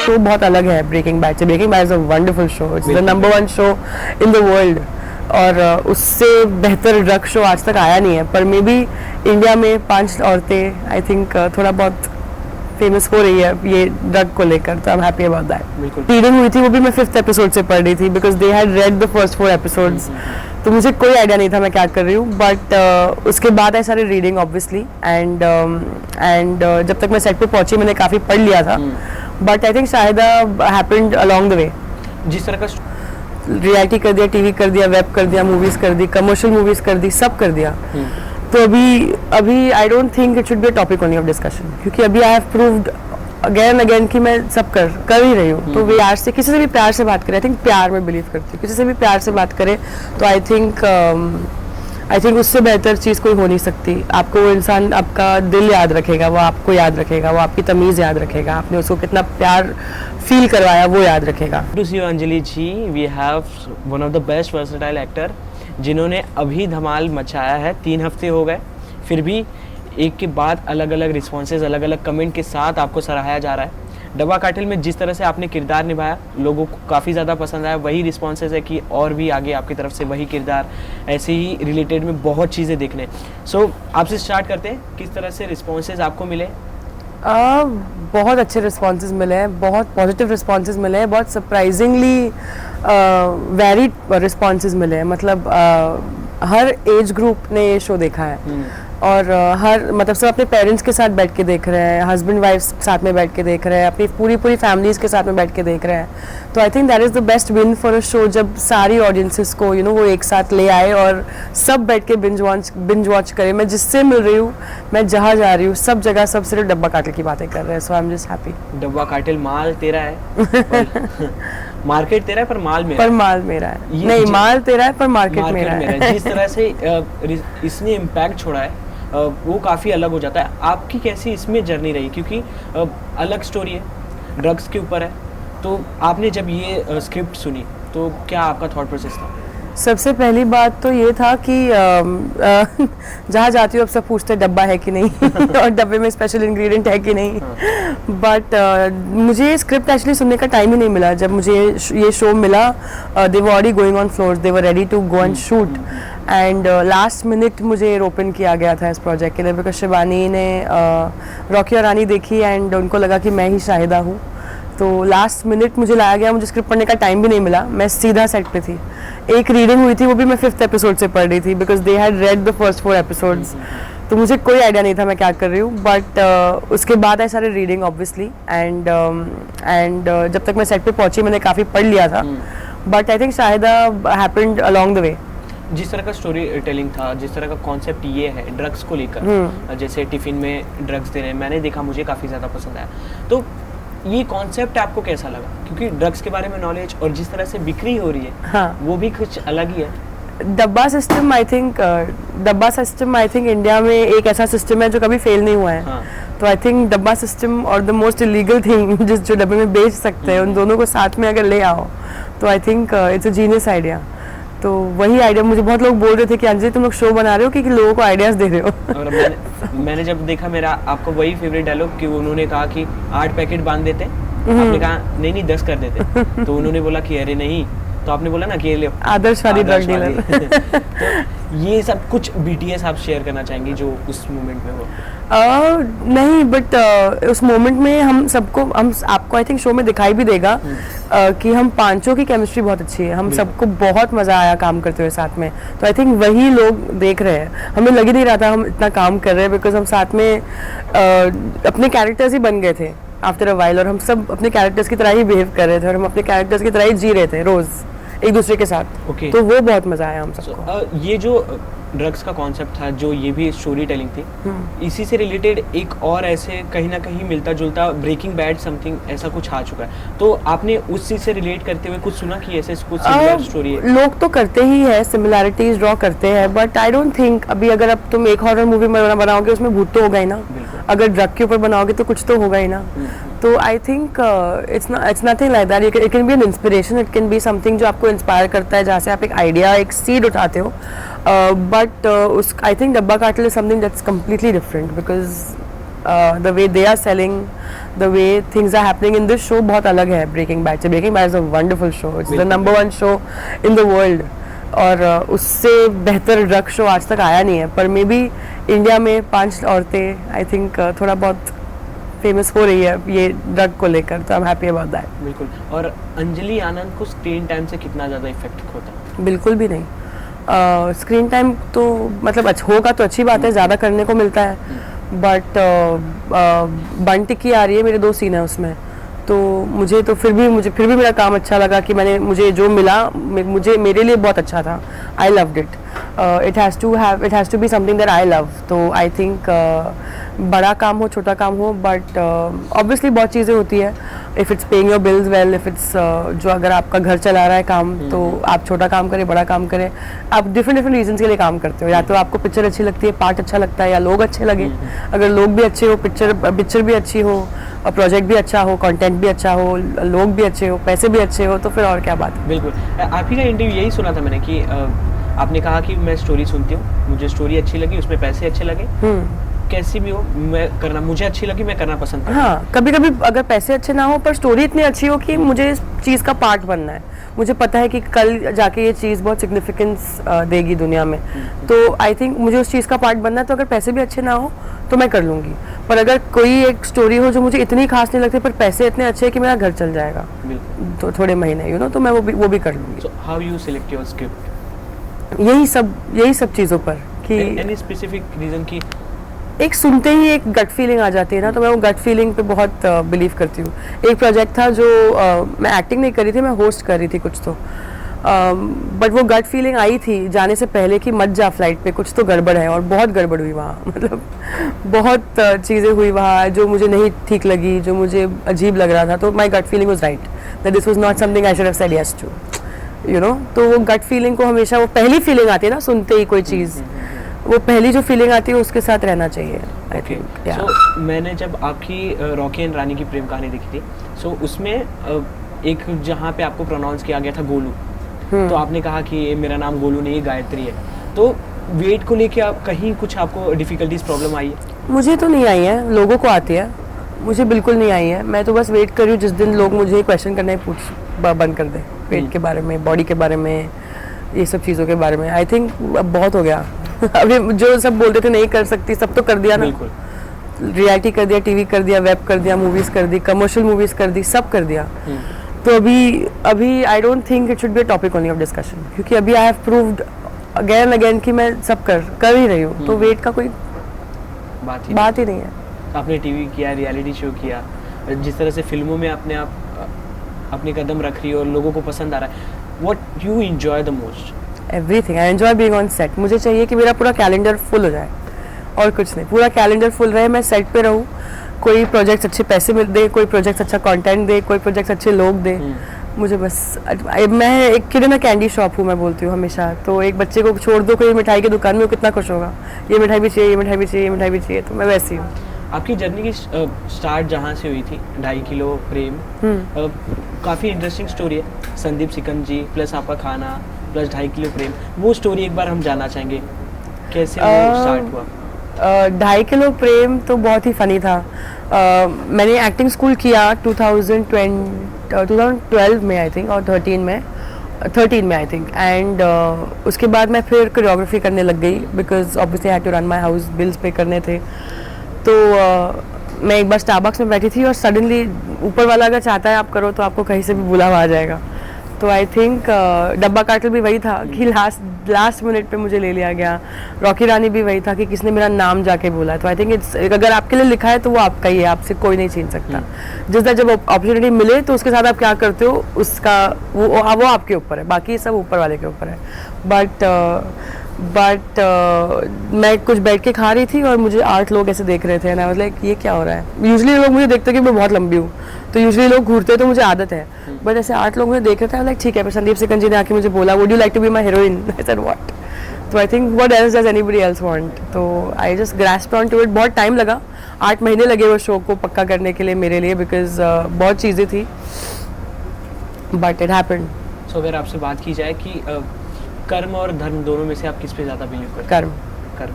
Show बहुत अलग है ब्रेकिंग बैड से। Breaking Bad is a wonderful show, it's the number 1 show in the world, और उससे बेहतर ड्रग शो आज तक आया नहीं है। पर मे बी इंडिया में 5 औरतें आई थिंक थोड़ा बहुत फेमस हो रही है ये ड्रग को लेकर, तो I am happy about that. Reading हुई थी वो भी मैं 5th एपिसोड से पढ़ रही थी, because they had read the first 4 episodes, तो मुझे कोई आइडिया नहीं था मैं क्या कर रही हूँ। बट उसके बाद I started reading obviously, and जब तक मैं सेट पे पहुंची मैंने काफ़ी पढ़ लिया था, बट आई थिंक शायद हैपेंड अलोंग द वे। जिस तरह का रियलिटी कर दिया, टीवी कर दिया, वेब कर दिया, मूवीज़ कर दी, कमर्शियल मूवीज़ कर दी, सब कर दिया। तो अभी I don't think it should be a topic only of discussion, क्योंकि अभी I have proved again again कि मैं सब कर ही रही हूँ। तो वे आज से किसी से भी प्यार से बात करें, आई थिंक प्यार में बिलीव करती हूँ, किसी से भी प्यार से बात करें तो आई थिंक उससे बेहतर चीज़ कोई हो नहीं सकती। आपको वो इंसान आपका दिल याद रखेगा, वो आपको याद रखेगा, वो आपकी तमीज़ याद रखेगा, आपने उसको कितना प्यार फील करवाया वो याद रखेगा। To see Anjali ji, we have one of the best versatile actor जिन्होंने अभी धमाल मचाया है। 3 हफ्ते हो गए, फिर भी एक के बाद अलग अलग रिस्पॉन्सेज, अलग अलग कमेंट के साथ आपको सराहाया जा रहा है। डब्बा कार्टेल में जिस तरह से आपने किरदार निभाया लोगों को काफ़ी ज़्यादा पसंद आया। वही रिस्पॉन्सेज है कि और भी आगे आपकी तरफ से वही किरदार, ऐसे ही रिलेटेड में बहुत चीज़ें देखने। सो आपसे स्टार्ट करते हैं, किस तरह से रिस्पॉन्सेज आपको मिले? बहुत अच्छे रिस्पॉन्सेज मिले हैं, बहुत पॉजिटिव रिस्पॉन्सेज मिले हैं, बहुत सरप्राइजिंगली वेरिड रिस्पॉन्सेज मिले हैं। मतलब हर एज ग्रुप ने ये शो देखा है, और हर मतलब सब अपने पेरेंट्स के साथ बैठ के देख रहे हैं, हस्बैंड वाइफ साथ में बैठ के देख रहे हैं, अपनी पूरी फैमिलीज़ के साथ में बैठ के देख रहे हैं। तो I think that is the best win for a show, जब सारी ऑडियंसेस को वो एक साथ ले आए और सब बैठ के बिंज वॉच करें। मैं जिससे मिल रही हूँ, मैं जहाँ जा रही हूँ, सब जगह सब सिर्फ डब्बा कार्टेल की बातें कर रहे हैं। सो आई एम जस्ट हैप्पी। डब्बा कार्टेल माल तेरा है मार्केट तेरा है पर माल मेरा पर माल मेरा है। नहीं, माल तेरा है पर मार्केट मेरा है। जिस तरह से इसने इम्पैक्ट छोड़ा है वो काफ़ी अलग हो जाता है। आपकी कैसी इसमें जर्नी रही, क्योंकि अलग स्टोरी है, ड्रग्स के ऊपर है। तो आपने जब ये स्क्रिप्ट सुनी तो क्या आपका थॉट प्रोसेस था? सबसे पहली बात तो ये था कि जहाँ जाती हूँ अब सब पूछते हैं डब्बा है कि नहीं और डब्बे में स्पेशल इंग्रेडिएंट है कि नहीं। बट मुझे ये स्क्रिप्ट एक्चुअली सुनने का टाइम ही नहीं मिला। जब मुझे ये शो मिला, they were already going on floors, they were ready to go and shoot, and last minute मुझे ओपन किया गया था इस प्रोजेक्ट के लिए, बिकॉज शिवानी ने रॉकी और रानी देखी एंड उनको लगा कि मैं ही शाहिदा हूँ। तो लास्ट मिनट मुझे लाया गया, मुझे स्क्रिप्ट पढ़ने का टाइम भी नहीं मिला, मैं सीधा सेट पे थी। एक रीडिंग हुई थी वो भी मैं 5th एपिसोड से पढ़ रही थी, because they had read the first 4 episodes, तो मुझे कोई आइडिया नहीं था मैं क्या कर रही हूँ। बट उसके बाद I started reading obviously, and जब तक मैं सेट पे पहुंची मैंने काफ़ी पढ़ लिया था। बट आई थिंक शायद हैपेंड अलोंग द वे। जिस तरह का स्टोरी टेलिंग था, जिस तरह का कॉन्सेप्ट ये है ड्रग्स को लेकर, जैसे टिफिन में ड्रग्स दे रहे हैं, मैंने देखा, मुझे काफ़ी ज़्यादा पसंद आया। तो ये कॉन्सेप्ट आपको कैसा लगा? क्योंकि ड्रग्स के बारे में नॉलेज और जिस तरह से बिक्री हो रही है, हाँ, वो भी कुछ अलग ही है। डब्बा सिस्टम आई थिंक इंडिया में एक ऐसा सिस्टम है जो कभी फेल नहीं हुआ है। हाँ। तो आई थिंक डब्बा सिस्टम और द मोस्ट इलीगल थिंग जो डब्बे में बेच सकते हैं, उन दोनों को साथ में अगर ले आओ तो I think it's a genius idea. तो वही आइडिया, मुझे बहुत लोग बोल रहे थे कि अंजलि तुम लोग शो बना रहे हो कि लोगों को आइडियाज दे रहे हो। और मैंने जब देखा, मेरा आपको वही फेवरेट डायलॉग कि उन्होंने कहा कि 8 पैकेट बांध देते, आपने कहा नहीं 10 कर देते तो उन्होंने बोला कि अरे नहीं, तो आपने बोला ना कि ये ले आदर्शवादी ड्रग डीलर। तो ये सब कुछ BTS आप शेयर करना चाहेंगे जो उस मोमेंट में हो? नहीं, बट उस मोमेंट में हम आपको आई थिंक शो में दिखाई भी देगा कि हम पांचों की केमिस्ट्री बहुत अच्छी है, हम सबको बहुत मजा आया काम करते हुए साथ में। तो आई थिंक वही लोग देख रहे हैं, हमें लग ही नहीं रहा था हम इतना काम कर रहे हैं, बिकॉज हम साथ में अपने कैरेक्टर्स ही बन गए थे आफ्टर अ वाइल, और हम सब अपने कैरेक्टर्स की तरह ही बिहेव कर रहे थे और हम अपने कैरेक्टर्स की तरह ही जी रहे थे रोज एक दूसरे के साथ। तो वो बहुत मजा आया हम सबको। ये जो ड्रग्स का कॉन्सेप्ट था, जो ये भी स्टोरी टेलिंग थी, इसी से रिलेटेड एक और ऐसे कहीं ना कहीं मिलता जुलता ब्रेकिंग बैड समथिंग ऐसा कुछ आ चुका है, तो आपने उस चीज से रिलेट करते हुए कुछ सुना कि ऐसे कुछ सिमिलर स्टोरी है? लोग तो करते ही है, सिमिलैरिटीज ड्रॉ करते हैं, बट आई डोंट थिंक अभी अगर अब तुम एक हॉरर मूवी बनाओगे उसमें भूत तो होगा ही ना, अगर ड्रग के ऊपर बनाओगे तो कुछ तो होगा ही ना। तो I think it's nothing like that, it can be an inspiration, it can be something जो आपको इंस्पायर करता है, जहाँ से आप एक आइडिया, एक सीड उठाते हो। But I think Dabba Cartel is something that's completely different, because the way they are selling, the way things are happening in this show बहुत अलग है ब्रेकिंग बैड से. Breaking Bad is a wonderful show, it's the number 1 show in the world. और उससे बेहतर drug show आज तक आया नहीं है. पर मे बी इंडिया में 5 औरतें आई थिंक थोड़ा बहुत फेमस हो रही है ये ड्रग को लेकर, तो I am happy about that. बिल्कुल. और अंजलि आनंद को स्क्रीन टाइम से कितना ज़्यादा इफेक्ट होता है? बिल्कुल भी नहीं. स्क्रीन टाइम तो मतलब होगा तो अच्छी बात है, ज़्यादा करने को मिलता है. बट बन टिक्की आ रही है, मेरे 2 सीन है उसमें, तो मुझे तो फिर भी मेरा काम अच्छा लगा कि मुझे जो मिला मुझे मेरे लिए बहुत अच्छा था. I loved it. It has to be something that I love. तो आई थिंक बड़ा काम हो छोटा काम हो, बट ऑब्वियसली बहुत चीज़ें होती है. If it's paying your bills well, if it's जो अगर आपका घर चला रहा है काम, तो आप छोटा काम करें बड़ा काम करें, आप डिफरेंट रीजंस के लिए काम करते हो. या तो आपको पिक्चर अच्छी लगती है, पार्ट अच्छा लगता है, या लोग अच्छे लगे. अगर लोग भी अच्छे हो, पिक्चर भी अच्छी हो, और प्रोजेक्ट भी अच्छा हो, कंटेंट भी अच्छा हो, लोग भी अच्छे हो, पैसे भी अच्छे हो, तो फिर और क्या बात है. बिल्कुल. आप ही का इंटरव्यू यही सुना था मैंने कि आपने कहा कि मैं स्टोरी सुनती हूँ, मुझे स्टोरी अच्छी लगी, उसमें पैसे अच्छे लगे, कैसी भी हो मुझे अच्छी लगी, मैं करना पसंद करता हूँ. हाँ, कभी कभी अगर पैसे अच्छे ना हो पर स्टोरी इतनी अच्छी हो कि मुझे इस चीज़ का पार्ट बनना है, मुझे पता है कि कल जाके ये चीज़ बहुत सिग्निफिकेंस देगी दुनिया में, तो आई थिंक मुझे उस चीज़ का पार्ट बनना है. तो अगर पैसे भी अच्छे ना हो तो मैं कर लूँगी. पर अगर कोई एक स्टोरी हो जो मुझे इतनी खास नहीं लगती पर पैसे इतने अच्छे हैं कि मेरा घर चल जाएगा तो थोड़े महीने तो मैं वो भी कर लूँगी. So how you select your script? यही सब चीज़ों पर कि Any specific reason कि एक सुनते ही एक गट फीलिंग आ जाती है ना, तो मैं वो गट फीलिंग पे बहुत बिलीव करती हूँ. एक प्रोजेक्ट था जो मैं एक्टिंग नहीं कर रही थी, मैं होस्ट कर रही थी कुछ तो, बट वो गट फीलिंग आई थी जाने से पहले कि मत जा फ्लाइट पे, कुछ तो गड़बड़ है. और बहुत गड़बड़ हुई वहाँ, मतलब बहुत चीज़ें हुई वहाँ जो मुझे नहीं ठीक लगी, जो मुझे अजीब लग रहा था. तो my gut feeling was right that this was not something I should have said yes to, you know. तो वो गट फीलिंग को हमेशा, वो पहली फीलिंग आती है ना सुनते ही कोई चीज़, वो पहली जो फीलिंग आती है उसके साथ रहना चाहिए. आई थिंक सो मैंने जब आपकी रॉकी एंड रानी की प्रेम कहानी देखी थी, सो उसमें एक जहाँ पे आपको प्रोनाउंस किया गया था गोलू, तो आपने कहा कि ये मेरा नाम गोलू नहीं, गायत्री है. तो वेट को लेके आप कहीं कुछ आपको डिफिकल्टीज प्रॉब्लम आई है? मुझे तो नहीं आई है, लोगों को आती है, मुझे बिल्कुल नहीं आई है. मैं तो बस वेट कर रही हूँ जिस दिन लोग मुझे क्वेश्चन करना बंद कर दें, पेट के बारे में, बॉडी के बारे में, ये सब चीज़ों के बारे में. आई थिंक अब बहुत हो गया. अभी जो सब बोलते थे नहीं कर सकती, सब तो कर दिया ना. रियलिटी कर दिया, टीवी कर दिया, वेब कर दिया, मूवीज कर दी, कमर्शियल मूवीज कर दी, सब कर दिया. तो अभी I don't think it should be a topic only of discussion, क्योंकि अभी I have proved again again कि मैं सब कर ही रही हूँ. तो वेट का कोई बात ही नहीं है. आपने टीवी किया, रियलिटी शो किया, जिस तरह से फिल्मों में अपने अपने कदम रख रही हो और लोगों को पसंद आ रहा है, what you enjoy the most? Everything. I enjoy being on set. मुझे चाहिए कि मेरा पूरा कैलेंडर फुल हो जाए और कुछ नहीं. पूरा कैलेंडर फुल रहे, मैं सेट पे रहूँ, कोई प्रोजेक्ट अच्छे पैसे मिल दे, कोई प्रोजेक्ट अच्छा कंटेंट दे, कोई प्रोजेक्ट अच्छे लोग दे. मुझे बस, मैं एक kid in a candy shop हूँ, मैं बोलती हूँ हमेशा. तो एक बच्चे को छोड़ दो कोई मिठाई की दुकान में, वो कितना खुश होगा, ये मिठाई भी चाहिए, ये मिठाई भी चाहिए, ये मिठाई भी चाहिए. तो मैं वैसी हूँ. आपकी जर्नी की स्टार्ट जहाँ से हुई थी, 2.5 किलो प्रेम, काफ़ी इंटरेस्टिंग स्टोरी है. संदीप सिकंद जी प्लस आपका खाना प्लस 2.5 किलो प्रेम, वो स्टोरी एक बार हम जानना चाहेंगे, कैसे वो स्टार्ट हुआ? 2.5 किलो प्रेम तो बहुत ही फ़नी था. मैंने एक्टिंग स्कूल किया 2012 में आई थिंक, और 13 में आई थिंक. एंड उसके बाद मैं फिर कोरियोग्राफी करने लग गई, because obviously I had to run my house, bills pay करने थे. तो मैं एक बार स्टारबक्स में बैठी थी और सडनली ऊपर वाला अगर चाहता है आप करो तो आपको कहीं से भी बुलावा आ जाएगा. तो आई थिंक डब्बा काटल भी वही था कि लास्ट मिनट पे मुझे ले लिया गया. रॉकी रानी भी वही था कि किसने मेरा नाम जाके बोला. तो आई थिंक इट्स, अगर आपके लिए लिखा है तो वो आपका ही है, आपसे कोई नहीं छीन सकता. जिस तरह जब अपॉर्चुनिटी मिले तो उसके साथ आप क्या करते हो उसका वो आपके ऊपर है, बाकी सब ऊपर वाले के ऊपर है. बट मैं कुछ बैठ के खा रही थी और मुझे 8 लोग ऐसे देख रहे थे. ना मतलब ये क्या हो रहा है. यूजुअली लोग मुझे देखते कि मैं बहुत लंबी हूँ, तो यूजुअली लोग घूरते तो मुझे आदत है, बट ऐसे 8 लोग मुझे देख रहे थे. लाइक ठीक है. फिर संदीप सिकंद जी ने आके मुझे बोला, would you like to be my heroine? I said what. तो I think what else does anybody else want. तो I just grasped on to it. बहुत टाइम लगा, 8 महीने लगे वो शो को पक्का करने के लिए मेरे लिए, बिकॉज बहुत चीज़ें थी, बट इट हैपेंड. सो अगर आपसे बात की जाए कि कर्म और धर्म दोनों में से आप किस पे ज़्यादा बिलीव करते हैं? कर्म.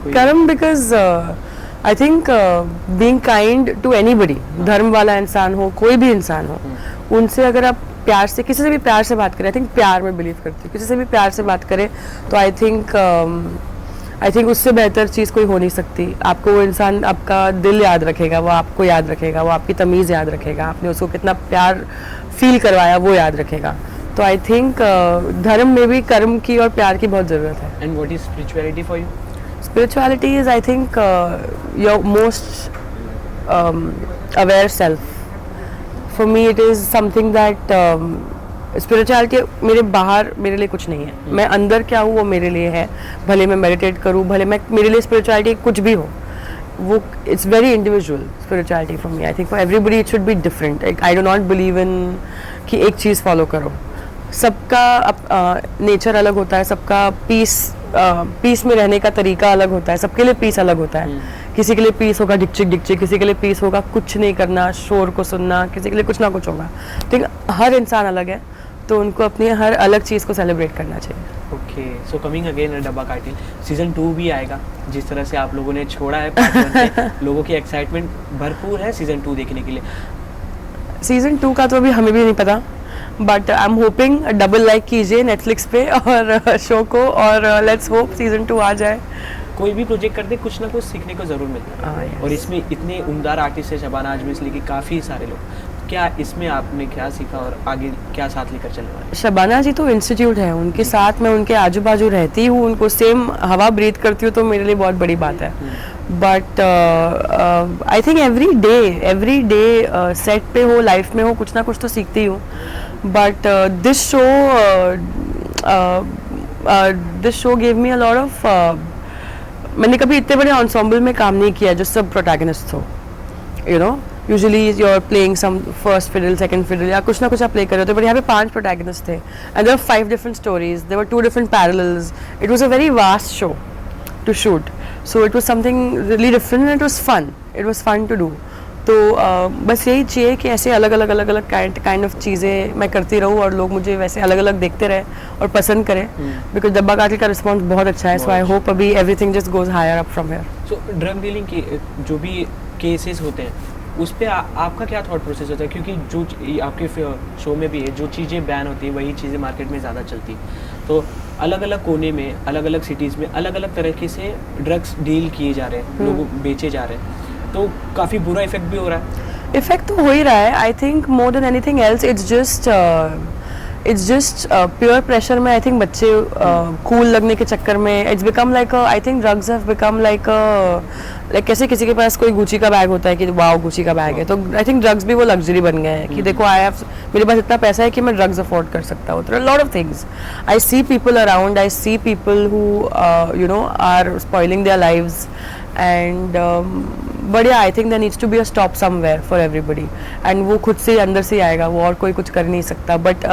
Karma because I think being kind to anybody, धर्म वाला इंसान हो, कोई भी इंसान हो, उनसे अगर आप प्यार से, किसी से भी प्यार से बात करें, आई थिंक प्यार में बिलीव करती हूँ, किसी से भी प्यार से बात करें तो आई थिंक उससे बेहतर चीज़ कोई हो नहीं सकती। आपको वो इंसान आपका दिल याद रखेगा, वो आपको याद रखेगा, वो आपकी तमीज़ याद रखेगा, आपने उसको कितना प्यार फील करवाया वो याद रखेगा। तो आई थिंक धर्म में भी कर्म की और प्यार की बहुत ज़रूरत है। And what is spirituality for you? Spirituality is, I think, your most aware self. For me, it is something that spirituality मेरे बाहर मेरे लिए कुछ नहीं है, मैं अंदर क्या हूँ वो मेरे लिए है। भले मैं मेडिटेट करूँ, भले मैं, मेरे लिए spirituality कुछ भी हो, वो it's very individual spirituality for me. I think for everybody it should be different. I do not believe in कि एक चीज़ फॉलो करो। सबका नेचर अलग होता है, सबका पीस में रहने का तरीका अलग होता है, सबके लिए पीस अलग होता है। किसी के लिए पीस होगा डिकचिक डिकचिक, किसी के लिए पीस होगा कुछ नहीं करना, शोर को सुनना, किसी के लिए कुछ ना कुछ होगा। ठीक, हर इंसान अलग है, तो उनको अपनी हर अलग चीज़ को सेलिब्रेट करना चाहिए। ओके, सो कमिंग अगेन डब्बा कार्टिल सीजन 2 भी आएगा। जिस तरह से आप लोगों ने छोड़ा है पार्ट 1 पे, लोगों की एक्साइटमेंट भरपूर है सीजन 2 देखने के लिए। सीजन 2 का तो अभी हमें भी नहीं पता, but I am hoping double like कीजिए नेटफ्लिक्स पे और शो को, और लेट्स होप सीजन 2 आ जाए। कोई भी प्रोजेक्ट करते कुछ ना कुछ सीखने को ज़रूर मिलता है। yes. और इसमें इतने उम्दार आर्टिस्ट है, शबाना आजमी से लेके काफ़ी सारे लोग। क्या इसमें आपने क्या सीखा और आगे क्या साथ लेकर चलने वाले? शबाना जी तो इंस्टीट्यूट है, उनके साथ मैं उनके आजू बाजू रहती हूँ, उनको सेम हवा ब्रीथ करती हूँ, तो मेरे लिए बहुत बड़ी बात है। But I think every day set पे हो, लाइफ में हो, कुछ ना कुछ तो सीखती हूँ। But this show gave me a lot of, मैंने कभी इतने बड़े ensemble में काम नहीं किया जो सब प्रोटैगनिस्ट हो, you know. Usually you are playing some first fiddle, second fiddle, या कुछ ना कुछ आप प्ले कर रहे होते, बट यहाँ पे 5 प्रोटैगनिस्ट थे and there were 5 different stories, there were 2 different parallels. It was a very vast show to shoot, so it was something really different and it was fun to do. तो बस यही चाहिए कि ऐसे अलग अलग काइंड ऑफ चीज़ें मैं करती रहूँ और लोग मुझे वैसे अलग अलग देखते रहे और पसंद करें, बिकॉज डब्बा कार्टिल का रिस्पॉन्स बहुत अच्छा है। सो आई होप अभी everything just goes higher up from here. So drug dealing के जो भी केसेस होते हैं उस पर आपका क्या थॉट प्रोसेस होता है? क्योंकि जो आपके शो में भी है, जो चीज़ें बैन होती हैं वही चीज़ें मार्केट में ज़्यादा चलती हैं। तो अलग अलग कोने में, अलग अलग सिटीज़ में अलग अलग तरीके से ड्रग्स डील किए जा रहे हैं, लोग बेचे जा रहे हैं, तो काफ़ी बुरा इफेक्ट भी हो रहा है। इफेक्ट तो हो ही रहा है। I think more than anything else it's just pure pressure में। आई थिंक बच्चे कूल लगने के चक्कर में it's become like, I think drugs have become like कैसे किसी के पास कोई गुची का बैग होता है कि वाओ गुची का बैग है, तो आई थिंक ड्रग्स भी वो लग्जरी बन गए हैं कि देखो मेरे पास इतना पैसा है कि मैं ड्रग्स अफोर्ड कर सकता हूँ। तो lot of things I see people around, I see people who you know are spoiling their lives and but I think there needs to be a stop somewhere for everybody, and वो खुद से अंदर से आएगा, वो और कोई कुछ कर नहीं सकता। बट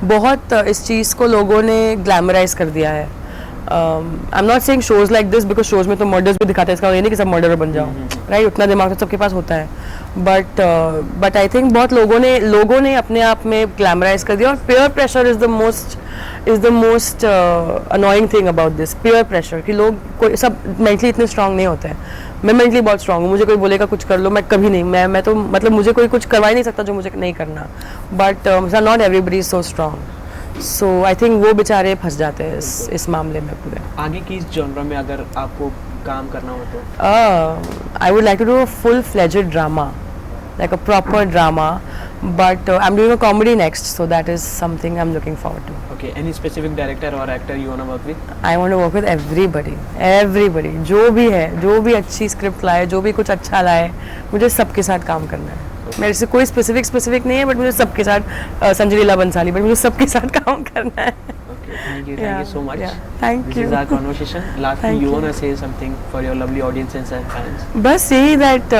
बहुत इस चीज़ को लोगों ने ग्लैमराइज कर दिया है। I am not saying shows like this because shows में तो मर्डर्स भी दिखाते हैं, इसका ये नहीं कि सब मर्डर बन जाओ, राइट? उतना दिमाग तो सबके पास होता है, बट आई थिंक बहुत लोगों ने अपने आप में ग्लैमराइज कर दिया। और peer pressure is the most annoying thing about this, peer pressure, कि लोग कोई सब मेंटली इतने स्ट्रांग नहीं होते हैं। मैं मेंटली बहुत स्ट्रांग हूँ, मुझे कोई बोलेगा कुछ कर लो, मैं कभी नहीं, मैं तो मतलब मुझे कोई कुछ करवा ही नहीं सकता जो मुझे नहीं करना। But not everybody is so strong, so I think वो बेचारे फंस जाते हैं इस मामले में पूरे। आगे की इस जॉनरा में अगर आपको काम करना हो तो? I would like to do a full fledged drama, like a proper drama, but I'm doing a comedy next, so that is something I'm looking forward to. Okay, any specific director or actor you want to work with? I want to work with everybody, जो भी है, जो भी अच्छी script लाए, जो भी कुछ अच्छा लाए, मुझे सबके साथ काम करना है। मेरे से कोई स्पेसिफिक नहीं है, बट मुझे सबके साथ, संजय लीला बंसाली, बट मुझे सबके साथ काम करना है। Thank you so much. Thank This you. is our conversation. Lastly, Thank you you. want to say something for your lovely audiences and fans? बस यही दैट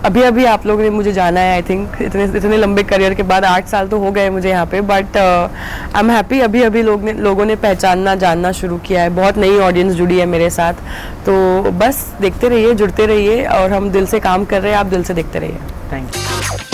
अभी आप लोगों ने मुझे जाना है। आई थिंक इतने लंबे करियर के बाद 8 साल तो हो गए मुझे यहाँ पे, बट आई एम हैप्पी अभी लोगों ने पहचानना जानना शुरू किया है, बहुत नई ऑडियंस जुड़ी है मेरे साथ। तो बस देखते रहिए, जुड़ते रहिए, और हम दिल से काम कर रहे हैं, आप दिल से देखते रहिए। Thank you.